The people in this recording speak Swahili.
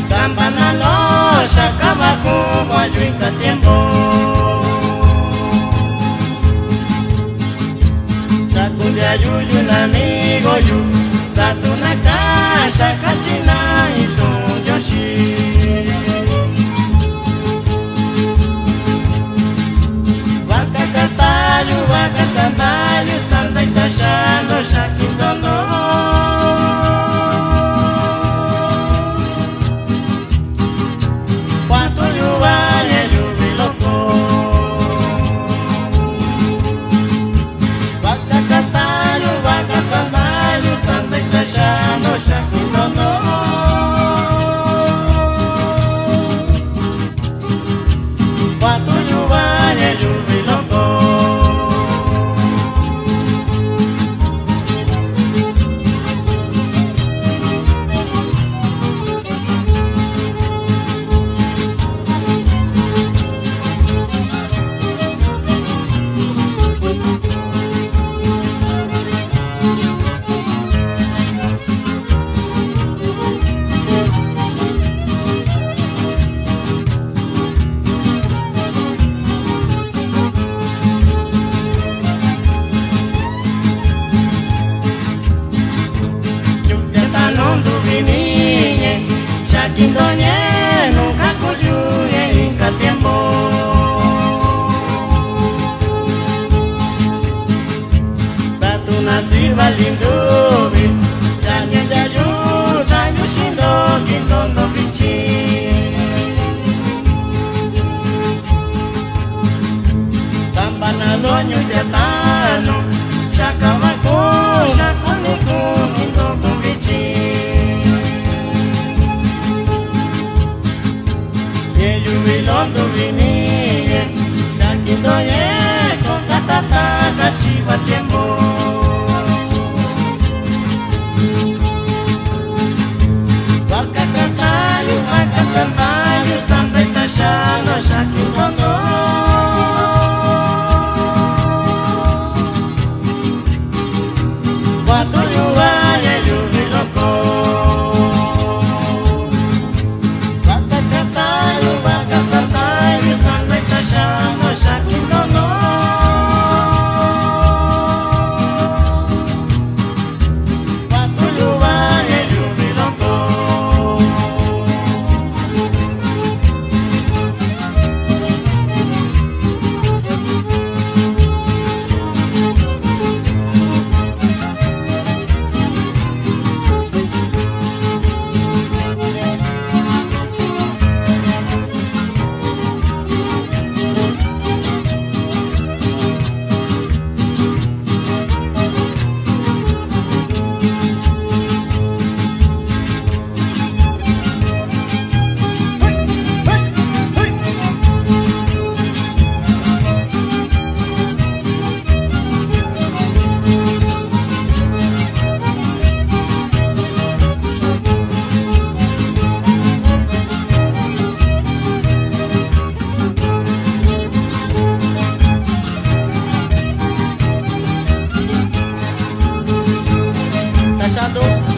Campana loja, cavaco, guajuica, tempo. Sacudia yuyu na amigo yu, sato na caixa, catina e tom yoshi. Vaca catalho, vaca sandalho, santa e taxando, jaquindono. Indonye nunca kujue inka tempo. Satu nasiba lindobi janye jayu tanyu shindo kintondo bichi. Tambana lonyo jatano shakamaku shakuniku kintondo bichi. Londo vini, shakindoye, con catata, cachiva tiempo. Vaca cachayo, vaca sandayo, santa y tachano, shakindono. Guato yuvaye, yuviloko. Vaca cachayo, vaca sandayo, santa y tachano, shakindono. Guato yuvaye, yuviloko. Taxador.